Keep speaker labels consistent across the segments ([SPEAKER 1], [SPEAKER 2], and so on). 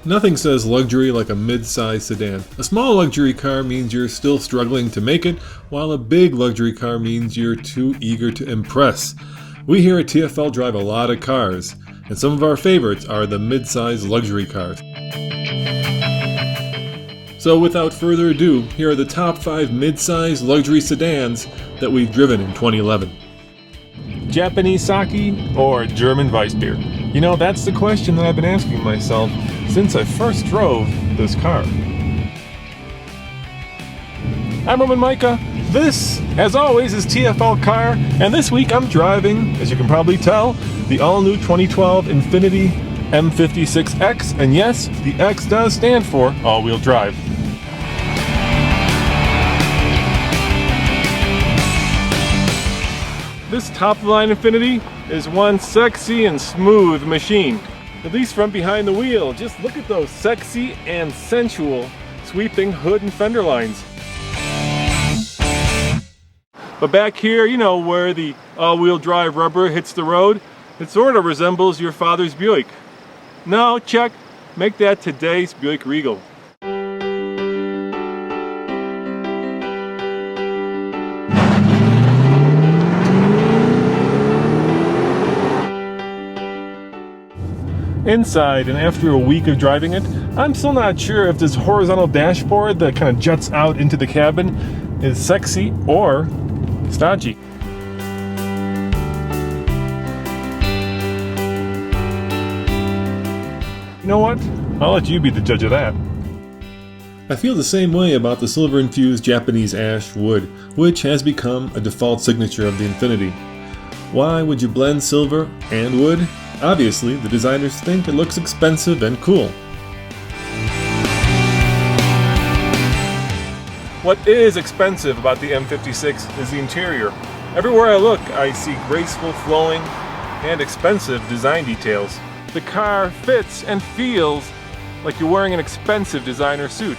[SPEAKER 1] Nothing says luxury like a mid-size sedan. A small luxury car means you're still struggling to make it, while a big luxury car means you're too eager to impress. We here at TFL drive a lot of cars, and some of our favorites are the mid-size luxury cars. So without further ado, here are the top 5 mid-size luxury sedans that we've driven in 2011. Japanese sake or German Weissbier? You know, that's the question that I've been asking myself since I first drove this car. I'm Roman Micah. This, as always, is TFL Car, and this week I'm driving, as you can probably tell, the all-new 2012 Infiniti M56x, and yes, the X does stand for all-wheel drive. This top-of-the-line Infiniti is one sexy and smooth machine. At least from behind the wheel, just look at those sexy and sensual sweeping hood and fender lines. But back here, you know, where the all-wheel drive rubber hits the road, it sort of resembles your father's Buick. No, check, make that today's Buick Regal. Inside, and after a week of driving it, I'm still not sure if this horizontal dashboard that kind of juts out into the cabin is sexy or stodgy. You know what? I'll let you be the judge of that. I feel the same way about the silver-infused Japanese ash wood, which has become a default signature of the Infiniti. Why would you blend silver and wood? Obviously, the designers think it looks expensive and cool. What is expensive about the M56 is the interior. Everywhere I look, I see graceful, flowing, and expensive design details. The car fits and feels like you're wearing an expensive designer suit.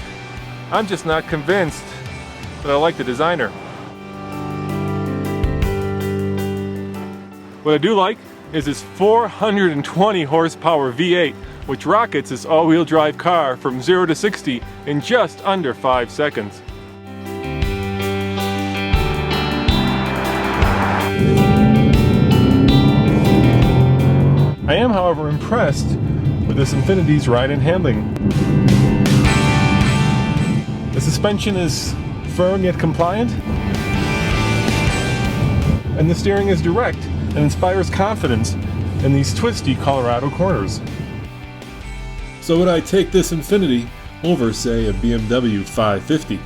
[SPEAKER 1] I'm just not convinced that I like the designer. What I do like is this 420 horsepower V8, which rockets this all-wheel drive car from 0 to 60 in just under 5 seconds. I am, however, impressed with this Infiniti's ride and handling. The suspension is firm yet compliant, and the steering is direct and inspires confidence in these twisty Colorado corners. So would I take this Infiniti over, say, a BMW 550?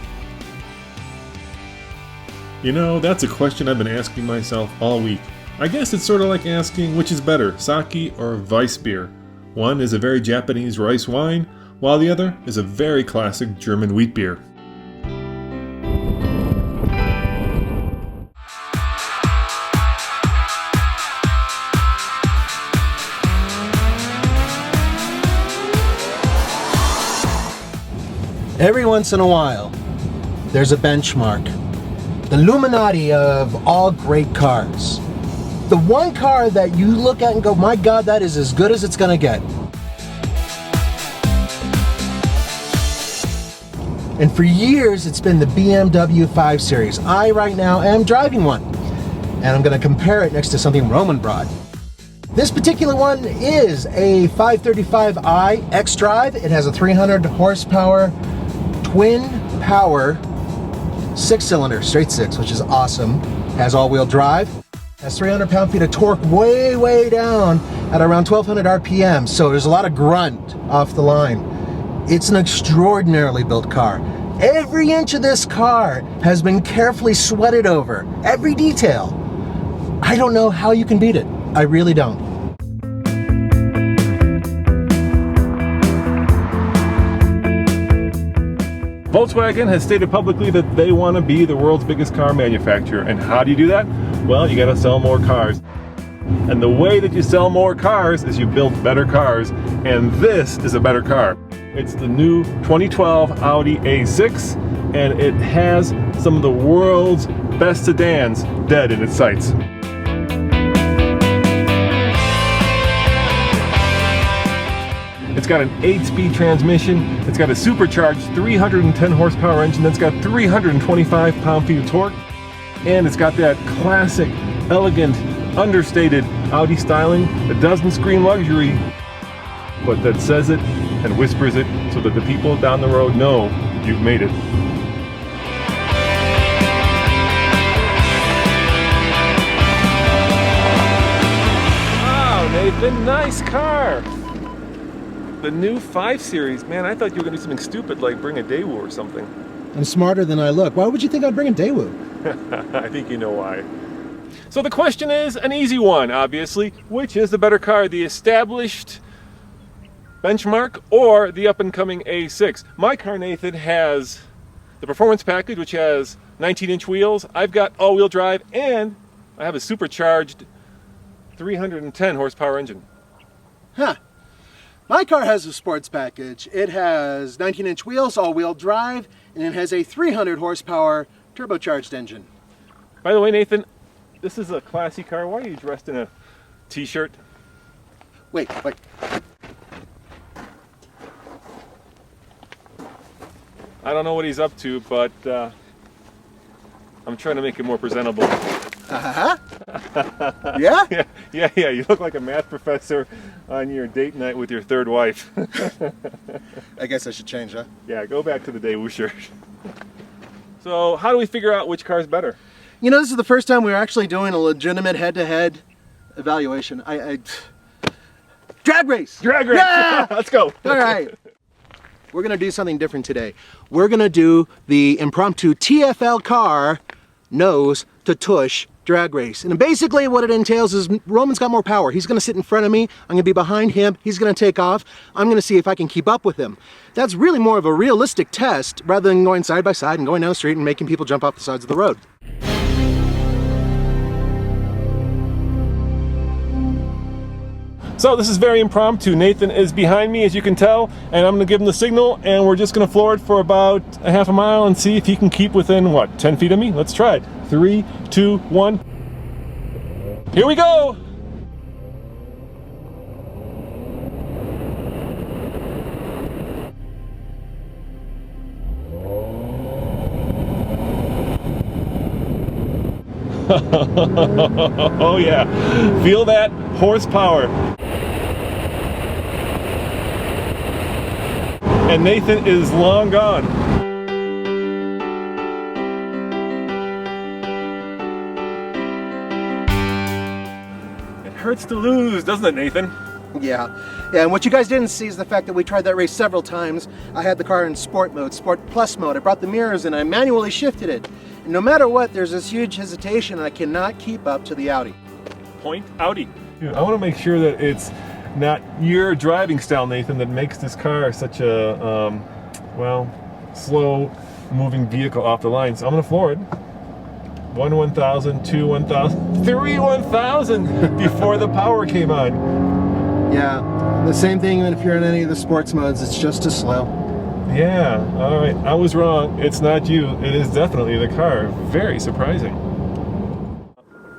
[SPEAKER 1] You know, that's a question I've been asking myself all week. I guess it's sort of like asking which is better, sake or Weissbier. One is a very Japanese rice wine, while the other is a very classic German wheat beer.
[SPEAKER 2] Every once in a while, there's a benchmark. The Illuminati of all great cars. The one car that you look at and go, my God, that is as good as it's gonna get. And for years, it's been the BMW 5 Series. I, right now, am driving one. And I'm gonna compare it next to something Roman brought. This particular one is a 535i X-Drive. It has a 300 horsepower twin power 6-cylinder, straight 6, which is awesome. Has all-wheel drive. Has 300 pound-feet of torque way down at around 1200 RPM. So there's a lot of grunt off the line. It's an extraordinarily built car. Every inch of this car has been carefully sweated over. Every detail. I don't know how you can beat it. I really don't.
[SPEAKER 1] Volkswagen has stated publicly that they want to be the world's biggest car manufacturer. And how do you do that? Well, you got to sell more cars. And the way that you sell more cars is you build better cars. And this is a better car. It's the new 2012 Audi A6, and it has some of the world's best sedans dead in its sights. It's got an 8-speed transmission. It's got a supercharged 310 horsepower engine that's got 325 pound-feet of torque. And it's got that classic, elegant, understated Audi styling that doesn't scream luxury, but that says it and whispers it so that the people down the road know you've made it. Wow, Nathan, nice car. The new 5 Series. Man, I thought you were going to do something stupid like bring a Daewoo or something.
[SPEAKER 2] I'm smarter than I look. Why would you think I'd bring a Daewoo?
[SPEAKER 1] I think you know why. So the question is an easy one, obviously. Which is the better car, the established benchmark or the up-and-coming A6? My car, Nathan, has the performance package, which has 19-inch wheels. I've got all-wheel drive, and I have a supercharged 310 horsepower engine.
[SPEAKER 2] Huh. My car has a sports package. It has 19-inch wheels, all-wheel drive, and it has a 300 horsepower turbocharged engine.
[SPEAKER 1] By the way, Nathan, this is a classy car. Why are you dressed in a t-shirt?
[SPEAKER 2] Wait.
[SPEAKER 1] I don't know what he's up to, but I'm trying to make it more presentable.
[SPEAKER 2] Yeah?
[SPEAKER 1] Yeah, you look like a math professor on your date night with your third wife.
[SPEAKER 2] I guess I should change, huh?
[SPEAKER 1] Yeah, go back to the Daewoo shirt. So, how do we figure out which car is better?
[SPEAKER 2] You know, this is the first time we're actually doing a legitimate head-to-head evaluation. Drag race!
[SPEAKER 1] Drag race!
[SPEAKER 2] Yeah!
[SPEAKER 1] Let's go!
[SPEAKER 2] All right. We're going to do something different today. We're going to do the impromptu TFL car nose to tush drag race. And basically what it entails is Roman's got more power. He's going to sit in front of me. I'm going to be behind him. He's going to take off. I'm going to see if I can keep up with him. That's really more of a realistic test rather than going side by side and going down the street and making people jump off the sides of the road.
[SPEAKER 1] So this is very impromptu. Nathan is behind me, as you can tell, and I'm going to give him the signal, and we're just going to floor it for about a half a mile and see if he can keep within, what, 10 feet of me? Let's try it. 3, 2, 1. Here we go! Oh yeah, feel that horsepower. And Nathan is long gone. It hurts to lose, doesn't it, Nathan?
[SPEAKER 2] Yeah, and what you guys didn't see is the fact that we tried that race several times. I had the car in sport mode, sport plus mode. I brought the mirrors in, I manually shifted it. And no matter what, there's this huge hesitation, and I cannot keep up to the Audi.
[SPEAKER 1] Point Audi. I want to make sure that it's not your driving style, Nathan, that makes this car such a, well, slow moving vehicle off the line. So I'm going to floor it. 1 1000, 2 1000, 3 1000 before the power came on.
[SPEAKER 2] Yeah, the same thing even if you're in any of the sports modes, it's just as slow.
[SPEAKER 1] Yeah, all right, I was wrong. It's not you, it is definitely the car. Very surprising.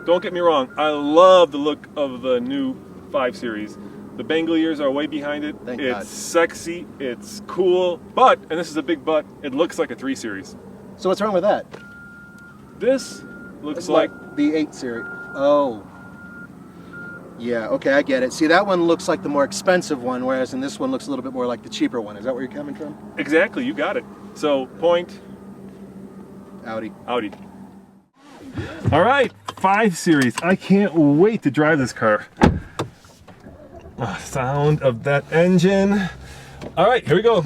[SPEAKER 1] Don't get me wrong, I love the look of the new 5 Series. The Bengal ears are way behind it.
[SPEAKER 2] Thank God.
[SPEAKER 1] It's sexy, it's cool, but, and this is a big but, it looks like a 3 Series.
[SPEAKER 2] So what's wrong with that?
[SPEAKER 1] This looks
[SPEAKER 2] It's
[SPEAKER 1] like
[SPEAKER 2] the 8 Series. Oh. Yeah, okay, I get it. See, that one looks like the more expensive one, whereas in this one looks a little bit more like the cheaper one. Is that where you're coming from?
[SPEAKER 1] exactly, you got it. So, point
[SPEAKER 2] Audi.
[SPEAKER 1] Audi. All right, 5 Series. I can't wait to drive this car. Oh, sound of that engine. All right, here we go.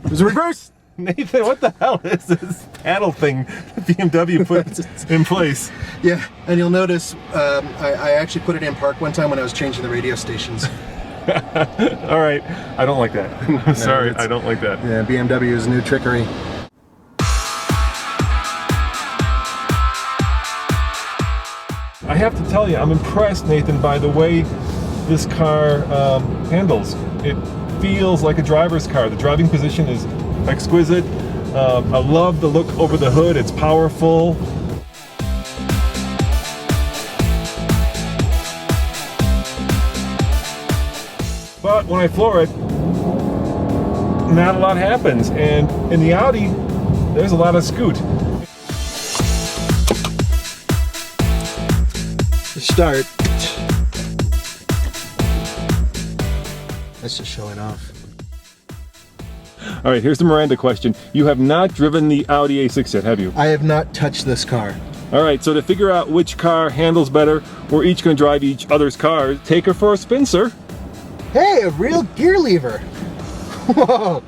[SPEAKER 2] There's a reverse!
[SPEAKER 1] Nathan, what the hell is this paddle thing BMW put in place?
[SPEAKER 2] Yeah, and you'll notice I actually put it in park one time when I was changing the radio stations.
[SPEAKER 1] All right, I don't like that. I'm sorry, I don't like that.
[SPEAKER 2] Yeah, BMW's new trickery.
[SPEAKER 1] I have to tell you, I'm impressed, Nathan, by the way this car handles. It feels like a driver's car. The driving position is exquisite. I love the look over the hood. It's powerful. But when I floor it, not a lot happens. And in the Audi, there's a lot of scoot.
[SPEAKER 2] Start. That's just showing off.
[SPEAKER 1] All right, here's the Miranda question. You have not driven the Audi A6 yet, have you?
[SPEAKER 2] I have not touched this car.
[SPEAKER 1] All right, so to figure out which car handles better, we're each gonna drive each other's cars. Take her for a spin, sir.
[SPEAKER 2] Hey, a real gear lever. Whoa.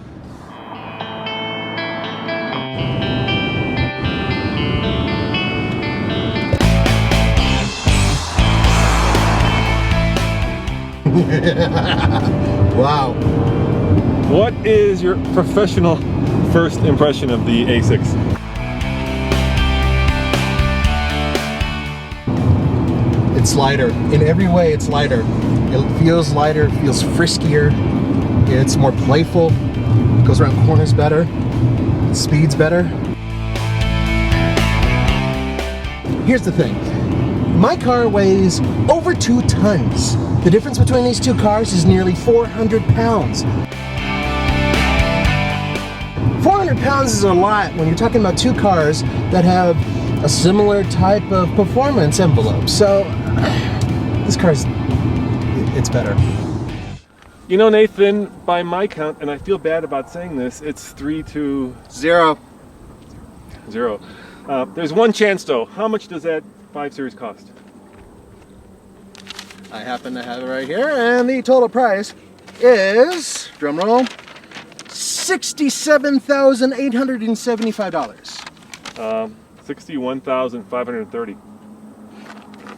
[SPEAKER 2] Wow.
[SPEAKER 1] What is your professional first impression of the A6?
[SPEAKER 2] It's lighter. In every way, it's lighter. It feels lighter, feels friskier. It's more playful. Goes around corners better. Speeds better. Here's the thing. My car weighs over 2 tons. The difference between these two cars is nearly 400 pounds. 400 pounds is a lot when you're talking about two cars that have a similar type of performance envelope. So this car's, it's better.
[SPEAKER 1] You know, Nathan, by my count, and I feel bad about saying this, it's 3-0. There's one chance though. How much does that 5 Series cost?
[SPEAKER 2] I happen to have it right here, and the total price is, drum roll, $67,875.
[SPEAKER 1] $61,530.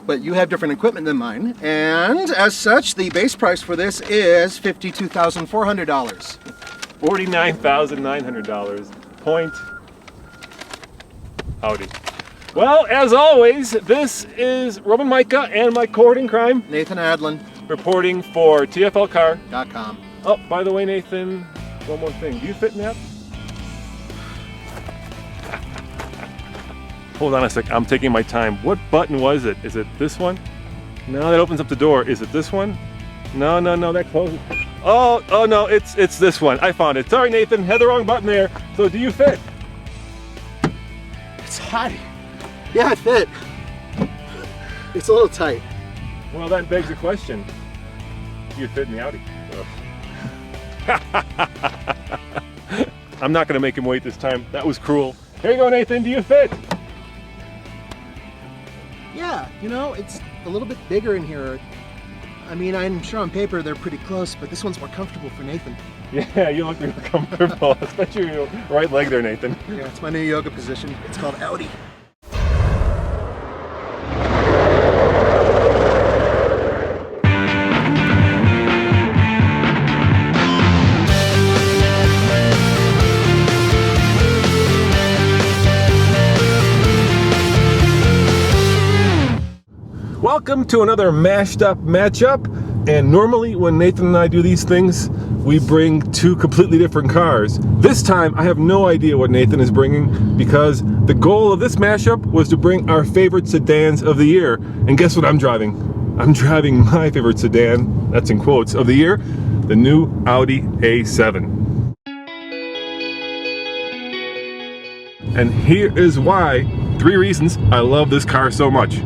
[SPEAKER 2] But you have different equipment than mine, and as such, the base price for this is $52,400.
[SPEAKER 1] $49,900. Point Audi. Well, as always, this is Roman Micah and my cohort in crime,
[SPEAKER 2] Nathan Adlin.
[SPEAKER 1] reporting for TFLcar.com.
[SPEAKER 2] .com.
[SPEAKER 1] Oh, by the way, Nathan, one more thing. Do you fit in that? Hold on a sec. I'm taking my time. What button was it? Is it this one? No, that opens up the door. Is it this one? No, that closes. Oh no, it's this one. I found it. Sorry, Nathan, had the wrong button there. So do you fit?
[SPEAKER 2] It's hot. Yeah, it fit. It's a little tight.
[SPEAKER 1] Well, that begs the question. Do you fit in the Audi? I'm not going to make him wait this time. That was cruel. Here you go, Nathan. Do you fit?
[SPEAKER 2] Yeah, you know, it's a little bit bigger in here. I mean, I'm sure on paper they're pretty close, but this one's more comfortable for Nathan.
[SPEAKER 1] Yeah, you look real comfortable, especially your right leg there, Nathan.
[SPEAKER 2] Yeah, it's my new yoga position. It's called Audi.
[SPEAKER 1] Welcome to another mashed up matchup, and normally when Nathan and I do these things, we bring two completely different cars. This time I have no idea what Nathan is bringing because the goal of this mashup was to bring our favorite sedans of the year. And guess what I'm driving? I'm driving my favorite sedan, that's in quotes, of the year, the new Audi A7. And here is why, 3 reasons I love this car so much.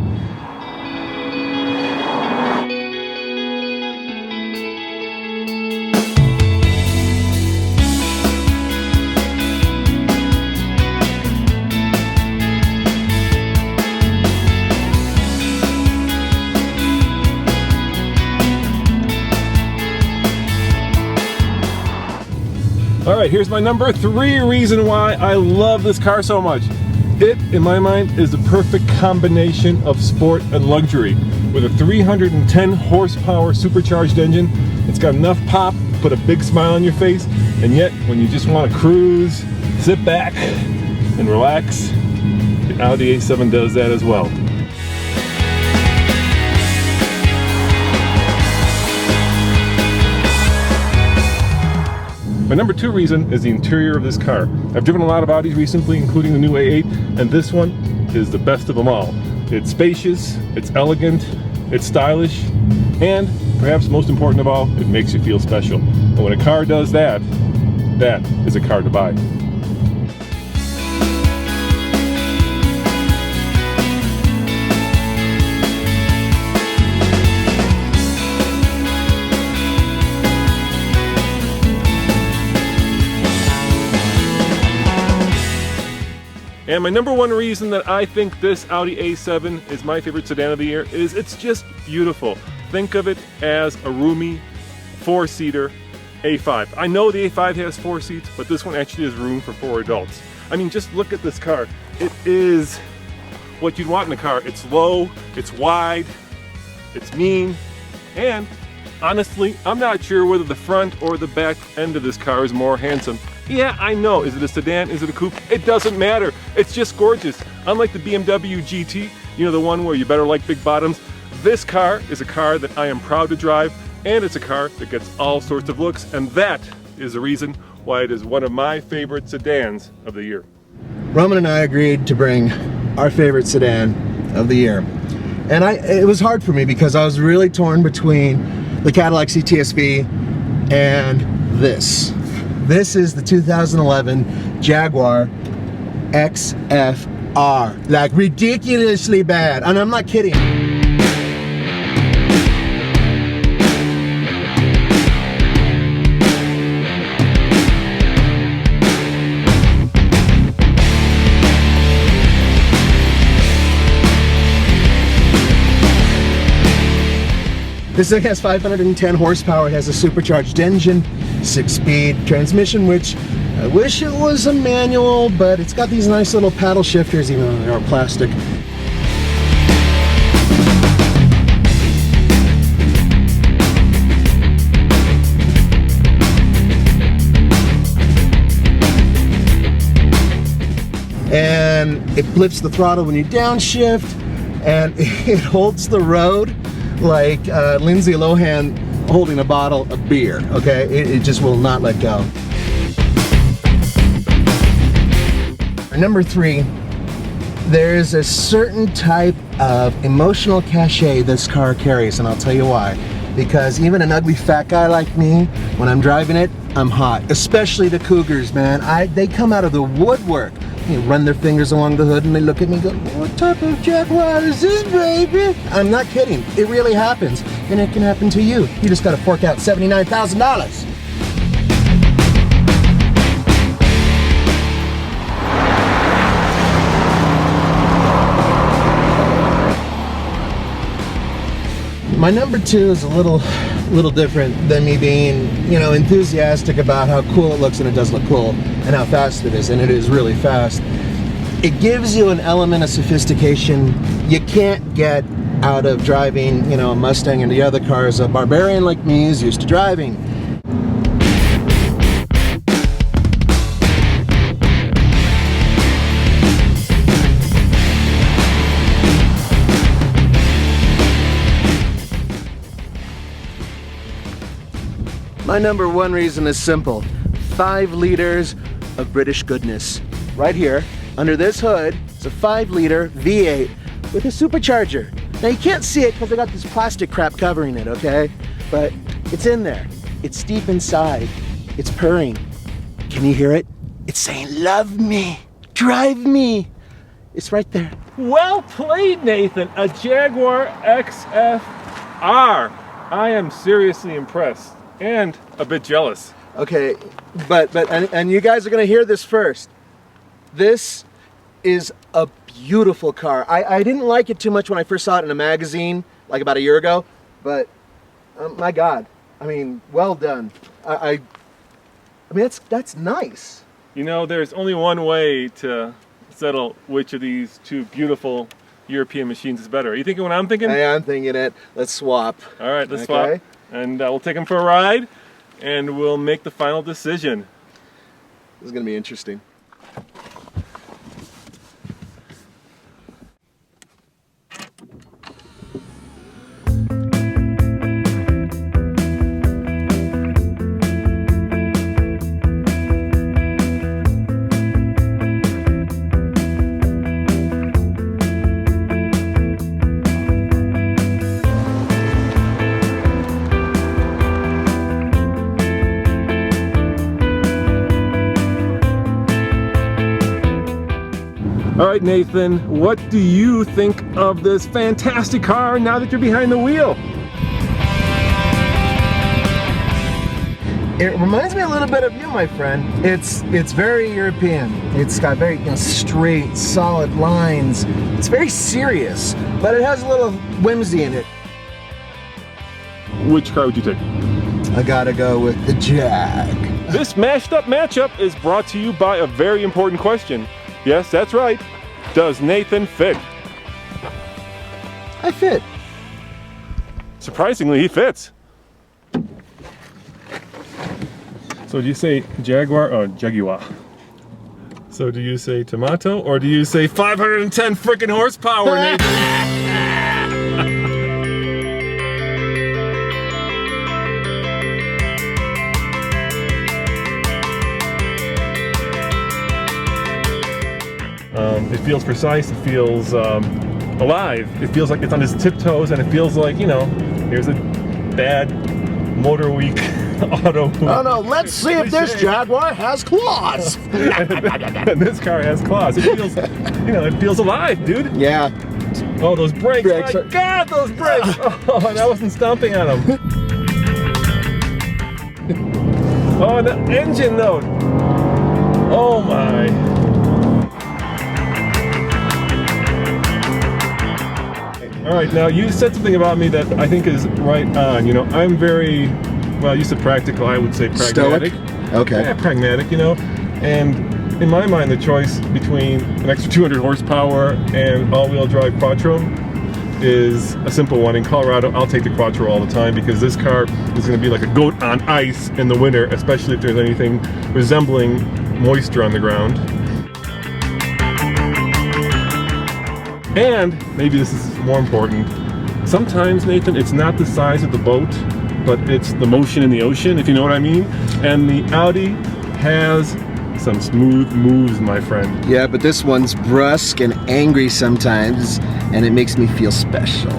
[SPEAKER 1] All right, here's my number 3 reason why I love this car so much. It, in my mind, is the perfect combination of sport and luxury. With a 310 horsepower supercharged engine, it's got enough pop to put a big smile on your face, and yet when you just want to cruise, sit back, and relax, the Audi A7 does that as well. My number 2 reason is the interior of this car. I've driven a lot of Audis recently, including the new A8, and this one is the best of them all. It's spacious, it's elegant, it's stylish, and perhaps most important of all, it makes you feel special. And when a car does that, that is a car to buy. And my number one reason that I think this Audi A7 is my favorite sedan of the year is it's just beautiful. Think of it as a roomy, four-seater A5. I know the A5 has 4 seats, but this one actually has room for 4 adults. I mean, just look at this car. It is what you'd want in a car. It's low, it's wide, it's mean, and honestly, I'm not sure whether the front or the back end of this car is more handsome. Yeah, I know. Is it a sedan? Is it a coupe? It doesn't matter. It's just gorgeous. Unlike the BMW GT, you know, the one where you better like big bottoms, this car is a car that I am proud to drive, and it's a car that gets all sorts of looks, and that is the reason why it is one of my favorite sedans of the year.
[SPEAKER 2] Roman and I agreed to bring our favorite sedan of the year. And it was hard for me because I was really torn between the Cadillac CTS-V and this. This is the 2011 Jaguar XFR. Like, ridiculously bad. And I'm not kidding. This thing has 510 horsepower. It has a supercharged engine, 6-speed transmission, which I wish it was a manual, but it's got these nice little paddle shifters, even though they are plastic. And it flips the throttle when you downshift, and it holds the road like Lindsay Lohan holding a bottle of beer, okay? It just will not let go. Number 3, there's a certain type of emotional cachet this car carries, and I'll tell you why. Because even an ugly fat guy like me, when I'm driving it, I'm hot. Especially the Cougars, man. They come out of the woodwork. They run their fingers along the hood and they look at me and go, "What type of Jaguar is this, baby?" I'm not kidding. It really happens. And it can happen to you. You just gotta fork out $79,000. My number 2 is a little different than me being, you know, enthusiastic about how cool it looks, and it does look cool, and how fast it is, and it is really fast. It gives you an element of sophistication you can't get out of driving, you know, a Mustang and the other cars a barbarian like me is used to driving. My number 1 reason is simple. 5 liters of British goodness. Right here, under this hood, it's a 5-liter V8 with a supercharger. Now you can't see it because I got this plastic crap covering it, okay? But it's in there. It's deep inside. It's purring. Can you hear it? It's saying, "Love me, drive me." It's right there.
[SPEAKER 1] Well played, Nathan. A Jaguar XFR. I am seriously impressed and a bit jealous.
[SPEAKER 2] Okay, but you guys are gonna hear this first. This is a beautiful car. I didn't like it too much when I first saw it in a magazine, like about a year ago, but my God, I mean, well done. I mean, that's nice.
[SPEAKER 1] You know, there's only one way to settle which of these two beautiful European machines is better. Are you thinking what I'm thinking?
[SPEAKER 2] Hey, I'm thinking it. Let's swap.
[SPEAKER 1] All right, let's swap. And we'll take them for a ride, and we'll make the final decision.
[SPEAKER 2] This is gonna be interesting.
[SPEAKER 1] All right, Nathan, what do you think of this fantastic car now that you're behind the wheel?
[SPEAKER 2] It reminds me a little bit of you, my friend. It's very European. It's got very straight, solid lines. It's very serious, but it has a little whimsy in it.
[SPEAKER 1] Which car would you take?
[SPEAKER 2] I gotta go with the Jag.
[SPEAKER 1] This mashed up matchup is brought to you by a very important question. Yes, that's right. Does Nathan fit?
[SPEAKER 2] I fit.
[SPEAKER 1] Surprisingly, he fits. So do you say Jaguar or Jaguar? So do you say tomato or do you say 510 freaking horsepower, Nathan? It feels precise, it feels alive, it feels like it's on his tiptoes, and it feels like, you know, here's a bad Motor Week auto.
[SPEAKER 2] Oh no, let's see if this Jaguar has claws.
[SPEAKER 1] And this car has claws. It feels, you know, it feels alive, dude.
[SPEAKER 2] Yeah.
[SPEAKER 1] Oh, those brakes. My God, those brakes. Oh, and I wasn't stomping on them. Oh, the engine note. Oh my. All right, now you said something about me that I think is right on. You know, I'm very, well, you said practical, I would say pragmatic.
[SPEAKER 2] Stoic? Okay.
[SPEAKER 1] Yeah, pragmatic, you know. And in my mind, the choice between an extra 200 horsepower and all-wheel drive Quattro is a simple one. In Colorado, I'll take the Quattro all the time because this car is going to be like a goat on ice in the winter, especially if there's anything resembling moisture on the ground. And maybe this is more important. Sometimes, Nathan, it's not the size of the boat, but it's the motion in the ocean, if you know what I mean. And the Audi has some smooth moves, my friend.
[SPEAKER 2] Yeah, but this one's brusque and angry sometimes, and it makes me feel special.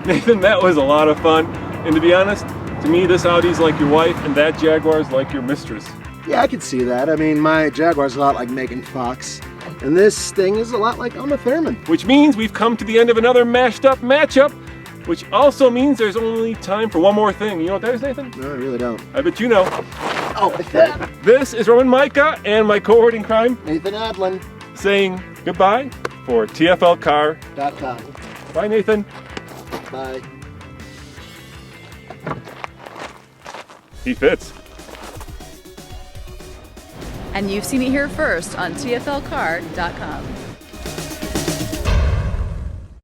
[SPEAKER 1] Nathan, that was a lot of fun. And to be honest, to me, this Audi's like your wife, and that Jaguar's like your mistress.
[SPEAKER 2] Yeah, I can see that. I mean, my Jaguar's a lot like Megan Fox, and this thing is a lot like Uma Thurman.
[SPEAKER 1] Which means we've come to the end of another mashed up matchup, which also means there's only time for one more thing. You know what that is, Nathan?
[SPEAKER 2] No, I really don't.
[SPEAKER 1] I bet you know.
[SPEAKER 2] Oh, it's that.
[SPEAKER 1] This is Roman Micah and my cohort in crime
[SPEAKER 2] Nathan Adlin.
[SPEAKER 1] saying goodbye for TFLcar.com. Bye, Nathan.
[SPEAKER 2] Bye.
[SPEAKER 1] He fits.
[SPEAKER 3] And you've seen it here first on TFLcar.com.